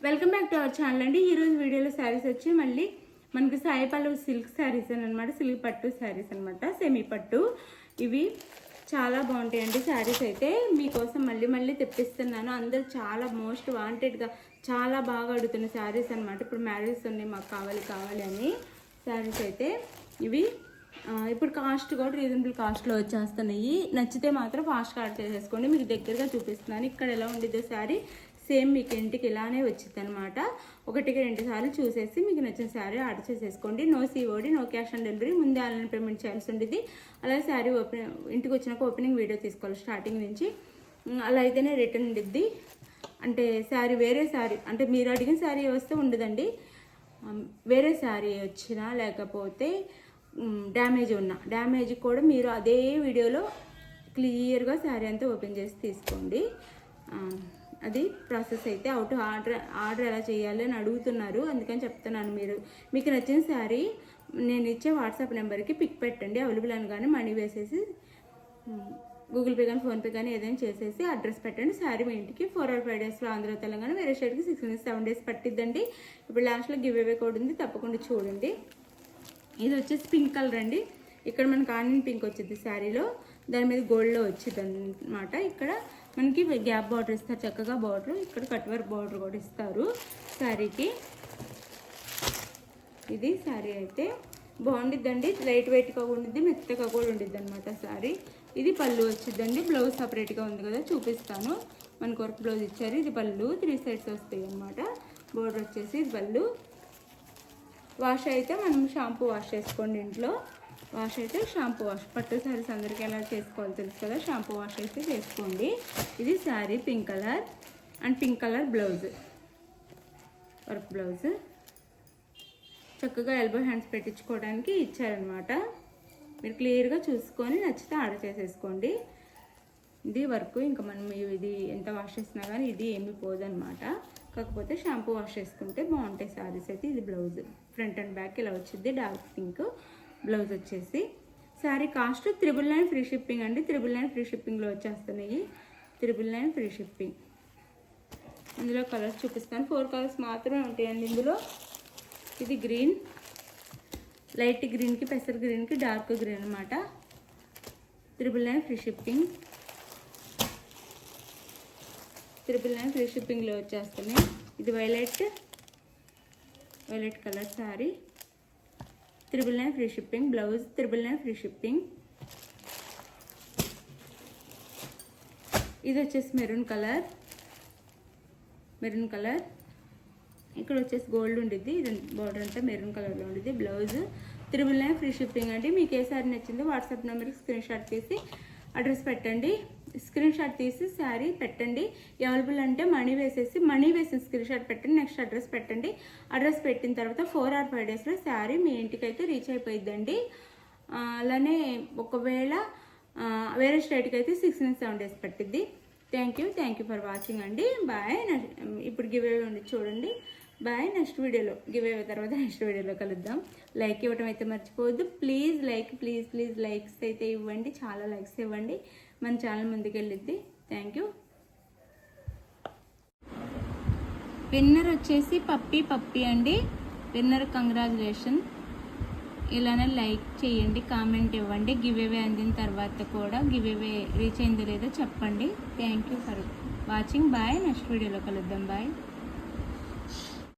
Welcome back to our channel అండి. ఈరోజు వీడియోలో శారీస్ వచ్చి మళ్ళీ మనకి సాయి పల్లవి సిల్క్ శారీస్ అనమాట. సిల్క్ పట్టు శారీస్ అనమాట, సెమీ పట్టు. ఇవి చాలా బాగుంటాయండి శారీస్. అయితే మీకోసం మళ్ళీ తెప్పిస్తున్నాను. అందరూ చాలా మోస్ట్ వాంటెడ్గా చాలా బాగా అడుగుతున్న శారీస్ అనమాట. ఇప్పుడు మ్యారేజ్ ఉన్నాయి, మాకు కావాలి అని శారీస్. అయితే ఇవి ఇప్పుడు కాస్ట్ కూడా రీజనబుల్ కాస్ట్లో వచ్చేస్తున్నాయి. నచ్చితే మాత్రం ఫాస్ట్గా ఆర్డర్ చేసేసుకోండి. మీకు దగ్గరగా చూపిస్తున్నాను. ఇక్కడ ఎలా ఉండిద్దో శారీ సేమ్ మీకు ఇంటికి ఇలానే వచ్చింది అనమాట. 1-2 సార్లు చూసేసి మీకు నచ్చిన శారీ ఆర్డర్ చేసేసుకోండి. No COD, no cash on delivery. ముందే ఆన్లైన్ పేమెంట్ చేయాల్సి ఉండేది. అలాగే శారీ ఇంటికి వచ్చినాక ఓపెనింగ్ వీడియో తీసుకోవాలి స్టార్టింగ్ నుంచి. అలా అయితేనే రిటర్న్ ఉండిద్ది. అంటే శారీ వేరే శారీ అంటే మీరు అడిగిన శారీ వస్తే ఉండదండి. వేరే శారీ వచ్చినా లేకపోతే డ్యామేజ్ కూడా మీరు అదే వీడియోలో క్లియర్గా శారీ అంతా ఓపెన్ చేసి తీసుకోండి. అది ప్రాసెస్. అయితే ఆర్డర్ ఎలా చేయాలి అని అడుగుతున్నారు, అందుకని చెప్తున్నాను. మీకు నచ్చిన శారీ నేను ఇచ్చే వాట్సాప్ నెంబర్కి పిక్ పెట్టండి. అవైలబుల్ అనగానే మనీ వేసేసి గూగుల్ పే కానీ ఫోన్పే కానీ ఏదైనా చేసేసి అడ్రస్ పెట్టండి. శారీ మీ ఇంటికి 4 or 5 డేస్లో ఆంధ్ర తెలంగాణ, వేరే స్టేట్కి 6-7 డేస్ పట్టిద్దండి. ఇప్పుడు లాస్ట్లో గివ్ అవే కోడ్ ఉంది, తప్పకుండా చూడండి. ఇది వచ్చేసి పింక్ కలర్ అండి. ఇక్కడ మనకి ఆనియన్ పింక్ వచ్చింది శారీలో, దాని మీద గోల్డ్లో వచ్చింది అనమాట. ఇక్కడ మనకి గ్యాప్ బార్డర్ ఇస్తారు, చక్కగా బార్డర్. ఇక్కడ కట్ వర్క్ బార్డర్ కూడా ఇస్తారు శారీకి. ఇది శారీ అయితే బాగుండిద్దండి. లైట్ వెయిట్గా ఉండిద్ది, మెత్తగా కూడా ఉండిద్ది అనమాట శారీ. ఇది పళ్ళు వచ్చిద్దండి. బ్లౌజ్ సపరేట్గా ఉంది కదా, చూపిస్తాను. మనకు వర్క్ బ్లౌజ్ ఇచ్చారు. ఇది పళ్ళు 3 సైడ్స్ వస్తాయి అనమాట. బార్డర్ వచ్చేసి ఇది పళ్ళు. వాష్ అయితే మనం షాంపూ వాష్ చేసుకోండి ఇంట్లో. వాష్ అయితే షాంపూ వాష్. పట్టు శారీస్ అందరికీ ఎలా చేసుకోవాలి తెలుసు కదా, షాంపూ వాష్ అయితే చేసుకోండి. ఇది sari pink colour and pink colour blouse, work blouse. చక్కగా ఎల్బో హ్యాండ్స్ పెట్టించుకోవడానికి ఇచ్చారనమాట. మీరు క్లియర్గా చూసుకొని నచ్చితే ఆర్డర్ చేసేసుకోండి. ఇది వర్క్. ఇంకా మనం ఇది ఎంత వాష్ చేసినా కానీ ఇది ఏమీ పోదనమాట. కాకపోతే షాంపూ వాష్ చేసుకుంటే బాగుంటాయి శారీస్ అయితే. ఇది బ్లౌజ్, ఫ్రంట్ అండ్ బ్యాక్ ఇలా వచ్చింది. డార్క్ పింక్ బ్లౌజ్ వచ్చేసి. శారీ కాస్ట్ 999 ఫ్రీ షిప్పింగ్ అండి. 999 ఫ్రీ షిప్పింగ్లో వచ్చేస్తున్నాయి. 999 ఫ్రీ షిప్పింగ్. ఇందులో కలర్స్ చూపిస్తాను. 4 కలర్స్ మాత్రమే ఉంటాయండి ఇందులో. ఇది గ్రీన్, లైట్ గ్రీన్కి పెసర్ గ్రీన్కి డార్క్ గ్రీన్ అనమాట. 999 ఫ్రీ షిప్పింగ్. 999 ఫ్రీ షిప్పింగ్లో వచ్చేస్తున్నాయి. ఇది violet colour sari. 999 free shipping. Blouse 999 free shipping. ఇది వచ్చేసి మెరూన్ కలర్. ఇక్కడ వచ్చేసి గోల్డ్ ఉండిద్ది. ఇది బార్డర్ అంతా మెరూన్ కలర్లో ఉండిద్ది. బ్లౌజ్ 999 ఫ్రీ షిప్పింగ్ అండి. మీకు ఏ శారీ నచ్చిందో వాట్సాప్ నెంబర్కి స్క్రీన్ షాట్ తీసి అడ్రస్ పెట్టండి. స్క్రీన్ షాట్ తీసి శారీ పెట్టండి. అవైలబుల్ అంటే మనీ వేసిన స్క్రీన్ షాట్ పెట్టండి. నెక్స్ట్ అడ్రస్ పెట్టండి. అడ్రస్ పెట్టిన తర్వాత 4 or 5 డేస్లో శారీ మీ ఇంటికి అయితే రీచ్ అయిపోయిద్దండి. అలానే ఒకవేళ వేరే స్టేట్కి అయితే 6-7 డేస్ పట్టిద్ది. థ్యాంక్ యూ ఫర్ వాచింగ్ అండి. బాయ్. ఇప్పుడు గివ్ అవే ఉంది చూడండి. బాయ్. నెక్స్ట్ వీడియోలో గివ్ అవే తర్వాత నెక్స్ట్ వీడియోలో కలుద్దాం. లైక్ ఇవ్వడం అయితే మర్చిపోవద్దు. ప్లీజ్ లైక్స్ అయితే ఇవ్వండి. చాలా లైక్స్ ఇవ్వండి, మన ఛానల్ ముందుకెళ్ళిద్ది. Thank you. విన్నర్ వచ్చేసి పప్పి అండి. Winner congratulation. ఇలానే లైక్ చేయండి, కామెంట్ ఇవ్వండి. గివ్ అవే అందిన తర్వాత కూడా గివ్ అవే రీచ్ అయిందో లేదో చెప్పండి. Thank you for watching. Bye. Next వీడియోలో కలుద్దాం. బాయ్.